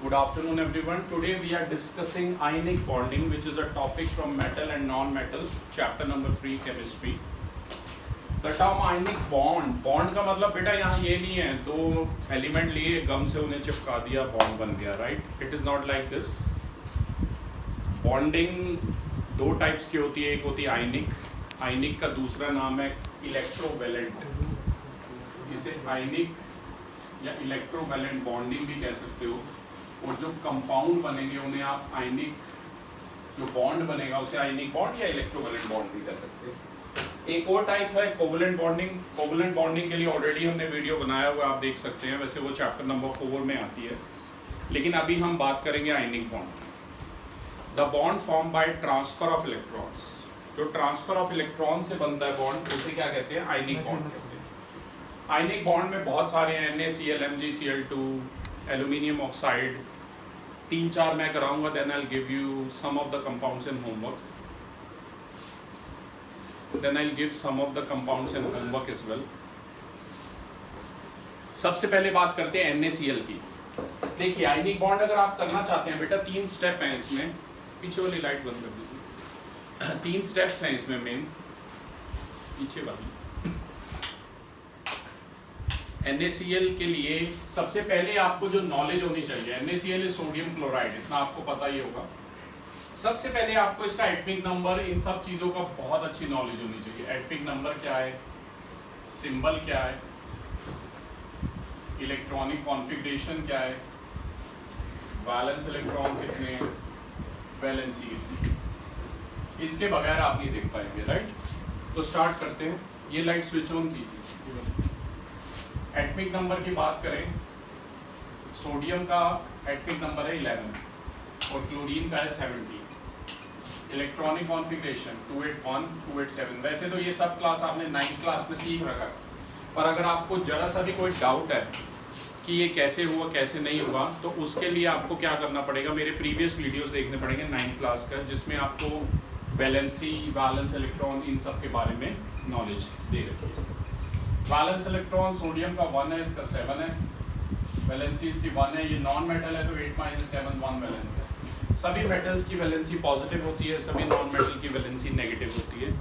Good afternoon everyone. Today we are discussing ionic bonding, which is a topic from metal and non-metal, chapter number 3 chemistry. The term ionic bond का मतलब बेटा यहाँ ये नहीं है दो एलिमेंट लिए गम से उन्हें चिपका दिया बॉन्ड बन गया, right? It is not like this. Bonding दो टाइप्स की होती है, एक होती है आयनिक का दूसरा नाम है इलेक्ट्रोवेलेंट. इसे आयनिक या इलेक्ट्रोवेलेंट बॉन्डिंग भी कह सकते हो. और जो कंपाउंड बनेंगे उन्हें आप आयनिक, जो बॉन्ड बनेगा उसे आयनिक बॉन्ड या इलेक्ट्रोवेलेंट बॉन्ड भी कह सकते हैं. एक और टाइप है कोवेलेंट बॉन्डिंग. कोवेलेंट बॉन्डिंग के लिए ऑलरेडी हमने वीडियो बनाया हुआ, आप देख सकते हैं. वैसे वो चैप्टर नंबर 4 में आती है, लेकिन अभी हम बात करेंगे आयनिक बॉन्ड की. The bond form by transfer of electrons. जो ट्रांसफर ऑफ इलेक्ट्रॉन से बनता है बॉन्ड, उसे क्या कहते हैं? आयनिक बॉन्ड कहते हैं. आयनिक बॉन्ड में बहुत सारे हैं, NaCl, MgCl2, एल्यूमिनियम ऑक्साइड, 3-4 मैं कराऊंगा. Then I will give you some of the compounds in homework. Then I'll give some of the compounds in homework as well. सबसे पहले बात करते हैं NaCl की. देखिए आयनिक बॉन्ड अगर आप करना चाहते हैं बेटा, 3 स्टेप हैं इसमें. पीछे वाली लाइट बंद कर दीजिए. 3 स्टेप्स हैं इसमें मेन, पीछे वाली. NaCl के लिए सबसे पहले आपको जो नॉलेज होनी चाहिए, NaCl इज सोडियम क्लोराइड, इतना आपको पता ही होगा. सबसे पहले आपको इसका एटॉमिक नंबर, इन सब चीज़ों का बहुत अच्छी नॉलेज होनी चाहिए. एटॉमिक नंबर क्या है, सिंबल क्या है, इलेक्ट्रॉनिक कॉन्फ़िगरेशन क्या है, वैलेंस इलेक्ट्रॉन कितने हैं, वैलेंसी कितनी. इसके बगैर आप नहीं देख पाएंगे, राइट? तो स्टार्ट करते हैं. ये लाइट स्विच ऑन कीजिए. एटॉमिक नंबर की बात करें, सोडियम का एटॉमिक नंबर है 11 और क्लोरीन का है 17. Electronic configuration 281, 287. वैसे तो ये सब क्लास आपने 9th क्लास में सीख रखा, पर अगर आपको जरा सा भी कोई डाउट है कि ये कैसे हुआ कैसे नहीं हुआ, तो उसके लिए आपको क्या करना पड़ेगा, मेरे प्रीवियस वीडियोस देखने पड़ेंगे 9th क्लास का, जिसमें आपको वैलेंसी, वैलेंस इलेक्ट्रॉन, इन सब के बारे में नॉलेज दे रखी है. वैलेंस इलेक्ट्रॉन सोडियम का 1 है, इसका 7 है. वैलेंसी इसकी 1 है. ये नॉन मेटल है तो 8 - 7 1 वैलेंस है. सभी मेटल्स की वैलेंसी पॉजिटिव होती है, सभी नॉन मेटल की वैलेंसी नेगेटिव होती है.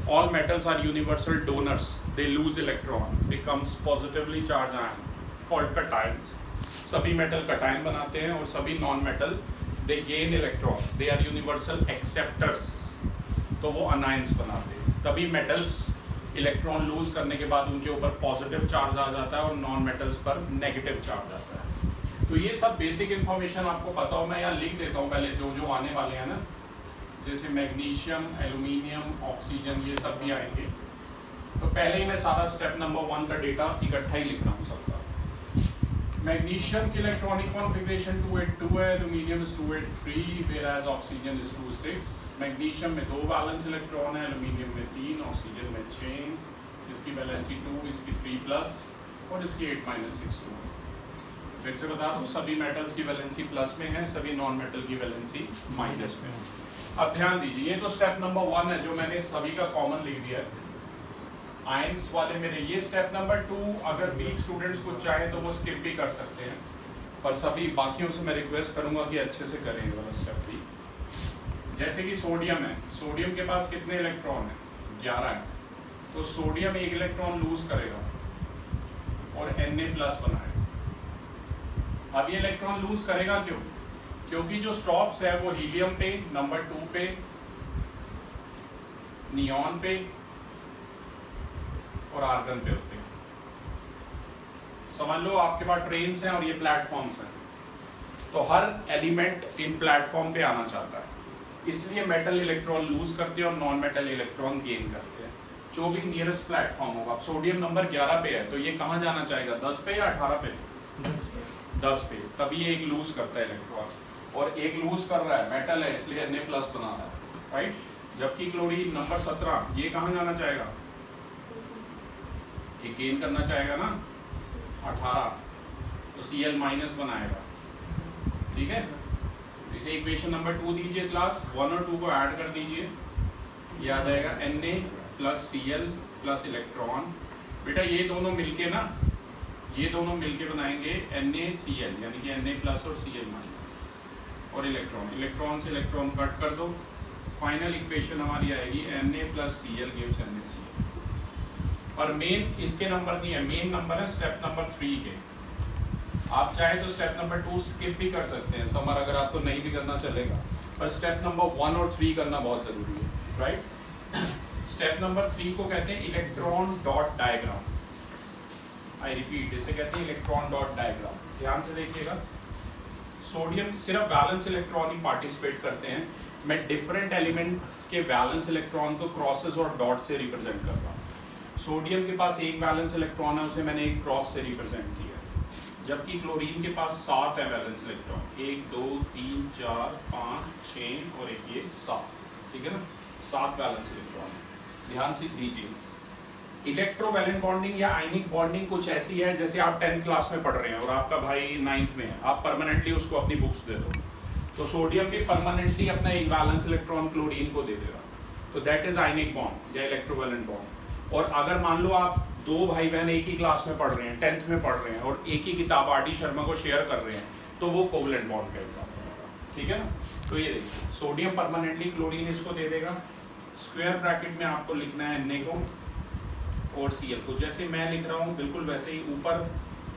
All metals are universal donors. They lose electron, becomes positively charge ion called cations. सभी मेटल कटायन बनाते हैं और सभी non metal they gain electrons. They are universal acceptors, तो वो अनायंस बनाते हैं. तभी मेटल्स इलेक्ट्रॉन लूज करने के बाद उनके ऊपर पॉजिटिव चार्ज आ जाता है और नॉन मेटल्स पर नेगेटिव चार्ज आता है. तो ये सब बेसिक इन्फॉर्मेशन आपको पता हो. मैं यहाँ लिख देता हूँ पहले जो जो आने वाले हैं ना, जैसे मैग्नीशियम, एल्यूमिनियम, ऑक्सीजन, ये सब भी आएंगे. तो पहले ही मैं सारा स्टेप नंबर 1 का डेटा इकट्ठा ही लिख रहा हूँ सबका. मैग्नीशियम की इलेक्ट्रॉनिक कॉन्फ़िगरेशन 282 है, aluminium is 283, whereas oxygen is 26. Magnesium में 2 वैलेंस इलेक्ट्रॉन है, एल्यूमिनियम में 3, ऑक्सीजन में 6. इसकी वैलेंसी 2, इसकी 3+ और इसकी 8 - 6 2. फिर से बता दूं, सभी मेटल्स की वैलेंसी प्लस में है, सभी नॉन मेटल की वैलेंसी माइनस में है. अब ध्यान दीजिए, ये तो स्टेप नंबर 1 है जो मैंने सभी का कॉमन लिख दिया है आयंस वाले मेरे. ये स्टेप नंबर 2 अगर वीक स्टूडेंट्स को चाहे तो वो स्किप भी कर सकते हैं, पर सभी बाकियों से मैं रिक्वेस्ट करूंगा कि अच्छे से करें ये वाला स्टेप भी. जैसे कि सोडियम है, सोडियम के पास कितने इलेक्ट्रॉन है? 11 है. तो सोडियम 1 इलेक्ट्रॉन लूज करेगा और Na+ बनाएगा. अब ये इलेक्ट्रॉन लूज करेगा क्यों? क्योंकि जो स्टॉप्स है वो हीलियम पे, नंबर 2 पे, नियॉन पे और आर्गन पे होते हैं. समझ लो आपके पास ट्रेन्स हैं और ये प्लेटफॉर्म्स हैं, तो हर एलिमेंट इन प्लेटफॉर्म पे आना चाहता है. इसलिए मेटल इलेक्ट्रॉन लूज करते हैं और नॉन मेटल इलेक्ट्रॉन गेन करते हैं. जो भी नियरेस्ट प्लेटफॉर्म होगा. सोडियम नंबर 11 पे है, तो ये कहाँ जाना चाहेगा? 10 पे या 18 पे? 10 पे. तभी ये एक लूज करता है इलेक्ट्रॉन, और एक लूज कर रहा है, मेटल है इसलिए Na+ बना रहा है, राइट? जबकि क्लोरीन नंबर 17, ये कहाँ जाना चाहेगा? ये गेन करना चाहेगा ना, 18, तो Cl- बनाएगा. ठीक है, इसे इक्वेशन नंबर 2 दीजिए क्लास. 1 और 2 को ऐड कर दीजिए, ये आ जाएगा Na + Cl + इलेक्ट्रॉन. बेटा ये दोनों मिलके ना ये दोनों मिलके बनाएंगे NaCl, यानी कि Na प्लस और Cl माइनस। और इलेक्ट्रॉन से इलेक्ट्रॉन कट कर दो, फाइनल इक्वेशन हमारी आएगी Na plus Cl gives NaCl। और मेन इसके नंबर नहीं है, मेन नंबर है स्टेप नंबर 3 के। आप चाहे तो स्टेप नंबर 2 स्किप भी कर सकते हैं समर, अगर आपको नहीं भी करना चलेगा, पर स्टेप नंबर 1 और 3 करना बहुत ज़रूरी है, राइट। स्टेप नंबर 3 को कहते हैं electron dot diagram. I repeat, इसे कहते हैं इलेक्ट्रॉन डॉट डायग्राम। ध्यान से देखिएगा, सोडियम सिर्फ वैलेंस इलेक्ट्रॉन ही पार्टिसिपेट करते हैं। मैं डिफरेंट एलिमेंट्स के वैलेंस इलेक्ट्रॉन को क्रॉसेस और डॉट से रिप्रेजेंट कर रहा हूँ। सोडियम के पास एक वैलेंस इलेक्ट्रॉन है, उसे मैंने एक क्रॉस से रिप्रेजेंट किया, जबकि क्लोरीन के पास 7 है वैलेंस इलेक्ट्रॉन, 1 2 3 4 5 6 और एक ये 7, ठीक है ना, 7 वैलेंस इलेक्ट्रॉन। ध्यान से दीजिए, इलेक्ट्रोवैलेंट बॉन्डिंग या आयनिक बॉन्डिंग कुछ ऐसी है जैसे आप 10th क्लास में पढ़ रहे हैं और आपका भाई 9th में है, आप परमानेंटली उसको अपनी बुक्स दे दो, तो सोडियम भी परमानेंटली अपना एक वैलेंस इलेक्ट्रॉन क्लोरीन को दे देगा, तो दैट इज आयनिक बॉन्ड या इलेक्ट्रोवैलेंट बॉन्ड। और अगर मान लो आप 2 भाई बहन एक ही क्लास में पढ़ रहे हैं, 10th में पढ़ रहे हैं और एक ही किताब RD शर्मा को शेयर कर रहे हैं, तो वो कोवलेंट बॉन्ड का एग्जांपल होगा, ठीक है ना। तो ये देखिए, सोडियम परमानेंटली क्लोरीन इसको दे देगा, स्क्वायर ब्रैकेट में आपको लिखना है Na को और Cl को, जैसे मैं लिख रहा हूँ बिल्कुल वैसे ही ऊपर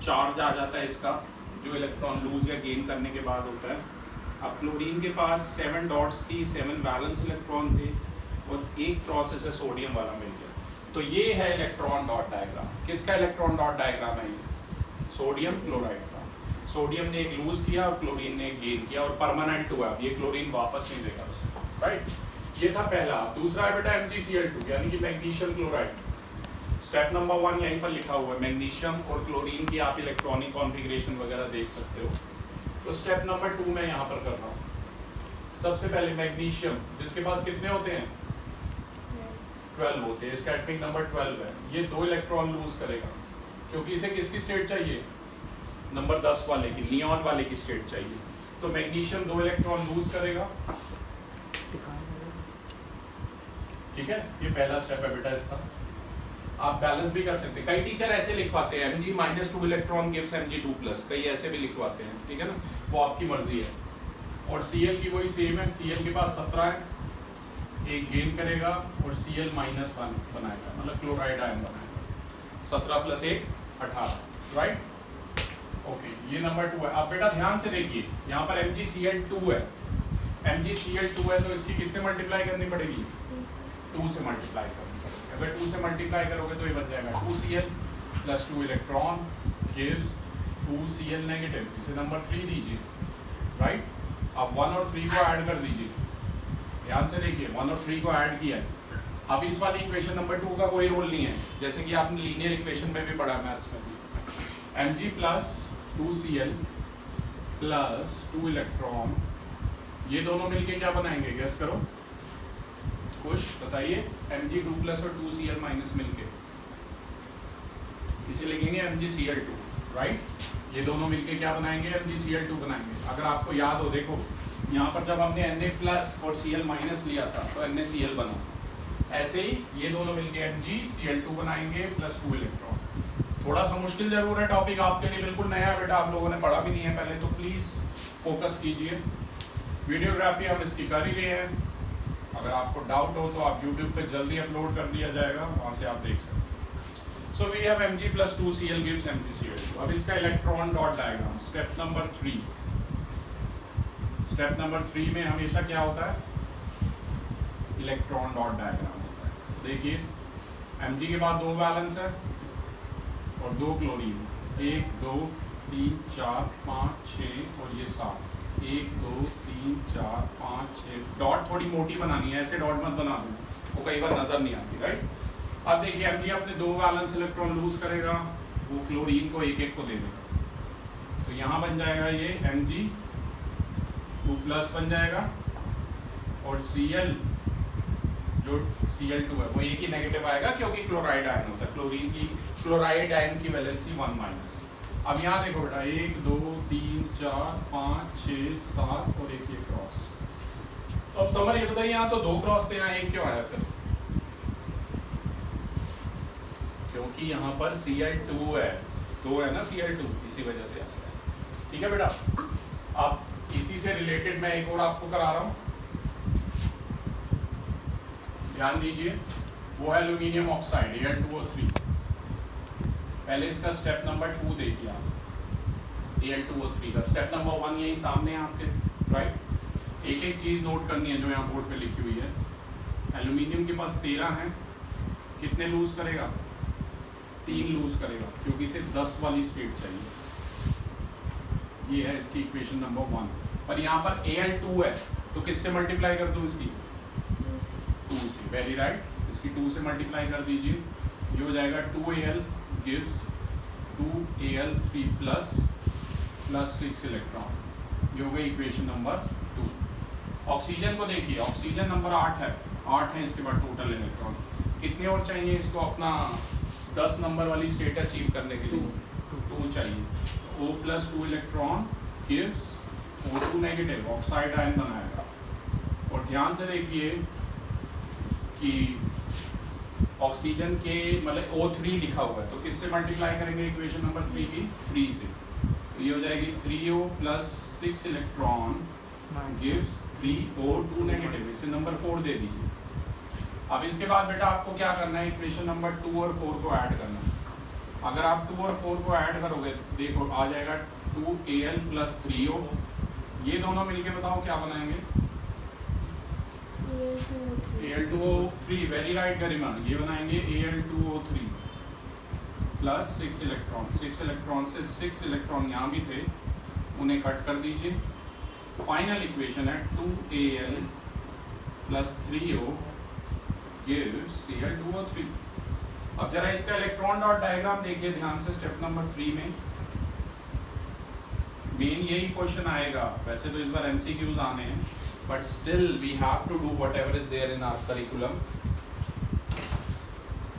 चार्ज आ जाता है इसका, जो इलेक्ट्रॉन लूज या गेन करने के बाद होता है। अब क्लोरीन के पास 7 डॉट्स थी, 7 वैलेंस इलेक्ट्रॉन थे और एक क्रॉस है सोडियम वाला मिलकर, तो ये है इलेक्ट्रॉन डॉट डायग्राम। किसका इलेक्ट्रॉन डॉट डायग्राम है ये? सोडियम क्लोराइड का। सोडियम ने एक लूज किया और क्लोरीन ने एक गेन किया और परमानेंट हुआ, अब ये क्लोरीन वापस नहीं देगा उसे, राइट। ये था पहला। दूसरा है बेटा MgCl2 यानी कि मैग्नीशियम क्लोराइड। स्टेप नंबर 1 यहीं पर लिखा हुआ है, मैग्नीशियम और क्लोरीन की आप इलेक्ट्रॉनिक कॉन्फ़िगरेशन वगैरह देख सकते हो। तो स्टेप नंबर 2 मैं यहाँ पर कर रहा हूँ। सबसे पहले मैग्नीशियम, जिसके पास कितने होते हैं? 12 होते हैं, इसका एटॉमिक नंबर 12 है। ये 2 इलेक्ट्रॉन लूज करेगा, क्योंकि इसे किसकी स्टेट चाहिए? नंबर 10 वाले की, नियॉन वाले की स्टेट चाहिए। तो मैग्नीशियम 2 इलेक्ट्रॉन लूज करेगा, ठीक है। ये पहला स्टेप है बेटा इसका। आप बैलेंस भी कर सकते हैं, कई टीचर ऐसे लिखवाते हैं Mg-2 इलेक्ट्रॉन गिव्स Mg2+, कई ऐसे भी लिखवाते हैं, ठीक है ना, वो आपकी मर्जी है। और Cl की वही सेम है, Cl के पास 17 है, एक गेन करेगा और Cl -1 बनाएगा, मतलब क्लोराइड आयन बनाएगा। 17 + 1 18, राइट। ओके, ये नंबर 2 है। अब बेटा ध्यान से देखिए, यहाँ पर MgCl2 है, MgCl2 है तो इसकी किससे मल्टीप्लाई करनी पड़ेगी? 2 से मल्टीप्लाई करनी पड़ेगी। अगर 2 से मल्टीप्लाई करोगे तो ये बन जाएगा 2Cl + 2 electron gives 2Cl negative, इसे नंबर 3 दीजिए, राइट। अब 1 और 3 को ऐड कर दीजिए, ध्यान से देखिए, 1 और 3 को ऐड किया। अब इस वाली इक्वेशन नंबर 2 का कोई रोल नहीं है, जैसे कि आपने लीनियर इक्वेशन में भी पढ़ा, मैथ्स में भी। Mg + 2Cl + 2 इलेक्ट्रॉन, ये दोनों मिलके क्या बनाएंगे? गैस करो, कुछ बताइए। Mg2+ और 2Cl- मिलके इसे लिखेंगे MgCl2, राइट। ये दोनों मिलके क्या बनाएंगे? MgCl2 बनाएंगे। अगर आपको याद हो, देखो यहाँ पर जब हमने Na+ और Cl- लिया था तो NaCl बना। ऐसे ही ये दोनों मिलके MgCl2 बनाएंगे + 2 इलेक्ट्रॉन। थोड़ा सा मुश्किल जरूर है टॉपिक, आपके लिए बिल्कुल नया है बेटा, आप लोगों ने पढ़ा भी नहीं है पहले, तो प्लीज़ फोकस कीजिए। वीडियोग्राफी हम इसकी कर ही रहे हैं, अगर आपको डाउट हो तो आप YouTube पे जल्दी अपलोड कर दिया जाएगा, वहाँ से आप देख सकते हैं। So we have Mg + 2Cl gives MgCl2। अब इसका electron dot diagram, step number 3। Step number 3 में हमेशा क्या होता है? इलेक्ट्रॉन डॉट डायग्राम होता है। देखिए, Mg के बाद 2 वैलेंस है और 2 क्लोरीन, 1 2 3 4 5 6 और ये 7, 1 2 3 4 5 6। डॉट थोड़ी मोटी बनानी है, ऐसे डॉट मत बना दो, वो कई बार नजर नहीं आती, राइट। अब देखिए, Mg अपने 2 वैलेंस इलेक्ट्रॉन लूज करेगा, वो क्लोरीन को एक को दे देगा, तो यहाँ बन जाएगा ये Mg2+ बन जाएगा और Cl जो Cl2 है वो एक ही नेगेटिव आएगा, क्योंकि क्लोराइड आयन होता है, क्लोरीन की क्लोराइड आयन की वैलेंसी 1-। अब यहाँ देखो बेटा, 1 2 3 4 5 6 7 और एक ये क्रॉस। अब समर ये बताइए, यहाँ तो 2 क्रॉस थे, यहाँ एक क्यों आया फिर? क्योंकि यहाँ पर Cl2 है, 2 है ना Cl2, इसी वजह से ऐसा है। ठीक है बेटा, अब इसी से रिलेटेड मैं एक और आपको करा रहा हूँ, ध्यान दीजिए। वो है एल्यूमिनियम ऑक्साइड Al2O3। पहले इसका स्टेप नंबर 2 देखिए आप, Al2O3 का स्टेप नंबर 1 यही सामने है आपके, राइट। एक एक चीज़ नोट करनी है जो यहाँ बोर्ड पे लिखी हुई है। एल्यूमिनियम के पास 13 है, कितने लूज करेगा? 3 लूज करेगा, क्योंकि इसे 10 वाली स्टेट चाहिए। ये है इसकी इक्वेशन नंबर 1। पर यहाँ पर Al2 है, तो किससे मल्टीप्लाई कर दूँ इसकी? 2 से, वेरी राइट। इसकी 2 से मल्टीप्लाई कर दीजिए, ये हो जाएगा 2Al gives 2Al3 plus 6 electron. ये हो गई इक्वेशन नंबर 2। ऑक्सीजन को देखिए, ऑक्सीजन नंबर 8 है, 8 है इसके बाद टोटल इलेक्ट्रॉन। कितने और चाहिए इसको अपना 10 नंबर वाली स्टेट अचीव करने के लिए? 2 चाहिए। O+2 electron gives O2 negative, oxide ion बनाएगा। और ध्यान से देखिए कि ऑक्सीजन के मतलब O3 लिखा हुआ है, तो किससे मल्टीप्लाई करेंगे इक्वेशन नंबर 3 की? 3 से। तो ये हो जाएगी 3O + 6 electron gives 3O2 negative. इसे नंबर 4 दे दीजिए। अब इसके बाद बेटा आपको क्या करना है? इक्वेशन नंबर 2 और 4 को ऐड करना है। अगर आप 2 और 4 को ऐड करोगे, देखो आ जाएगा 2Al + 3O। ये दोनों मिलके बताओ क्या बनाएंगे? Al2O3, वेरी राइट गरिमा, ये बनाएंगे Al2O3 + 6 इलेक्ट्रॉन। 6 इलेक्ट्रॉन से 6 इलेक्ट्रॉन यहाँ भी थे, उन्हें कट कर दीजिए। फाइनल इक्वेशन है 2Al + 3O gives Al2O3। अब जरा इसका इलेक्ट्रॉन डॉट डायग्राम देखिए ध्यान से, स्टेप नंबर 3 में मेन यही क्वेश्चन आएगा। वैसे तो इस बार MCQs आने हैं, but still we have to do whatever is there in our curriculum।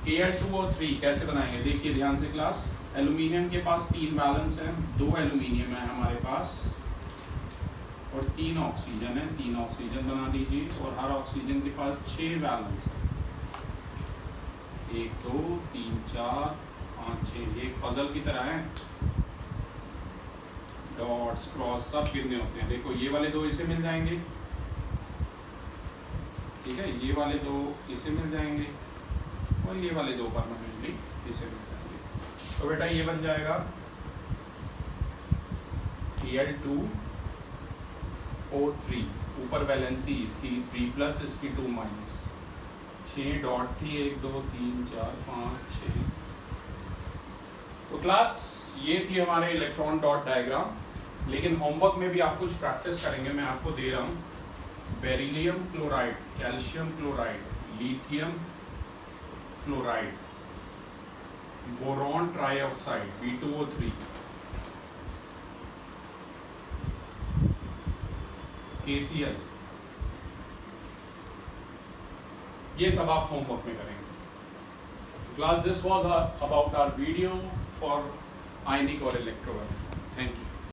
Al2O3 कैसे बनाएंगे? देखिए ध्यान से क्लास, एल्यूमिनियम के पास 3 बैलेंस हैं, 2 एल्यूमिनियम है हमारे पास और 3 ऑक्सीजन है। 3 ऑक्सीजन बना दीजिए, और हर ऑक्सीजन के पास 6 बैलेंस है, 1 2 3 4 5 6, एक पजल की तरह है। डॉट्स क्रॉस सब कितने होते हैं? देखो ये वाले 2 इसे मिल जाएंगे, ठीक है, ये वाले 2 इसे मिल जाएंगे, और ये वाले 2 परमानेंटली इसे मिल जाएंगे। तो बेटा ये बन जाएगा Al2O3, ऊपर वैलेंसी इसकी 3+, इसकी 2-। 6 डॉट थी, 1 2 3 4 5 6। तो क्लास ये थी हमारे इलेक्ट्रॉन डॉट डायग्राम। लेकिन होमवर्क में भी आप कुछ प्रैक्टिस करेंगे, मैं आपको दे रहा हूँ। Beryllium chloride, calcium chloride, lithium chloride, boron trioxide B2O3, KCl, ये सब आप होमवर्क में करेंगे। Class this was about our video for ionic और इलेक्ट्रोलाइट। Thank you.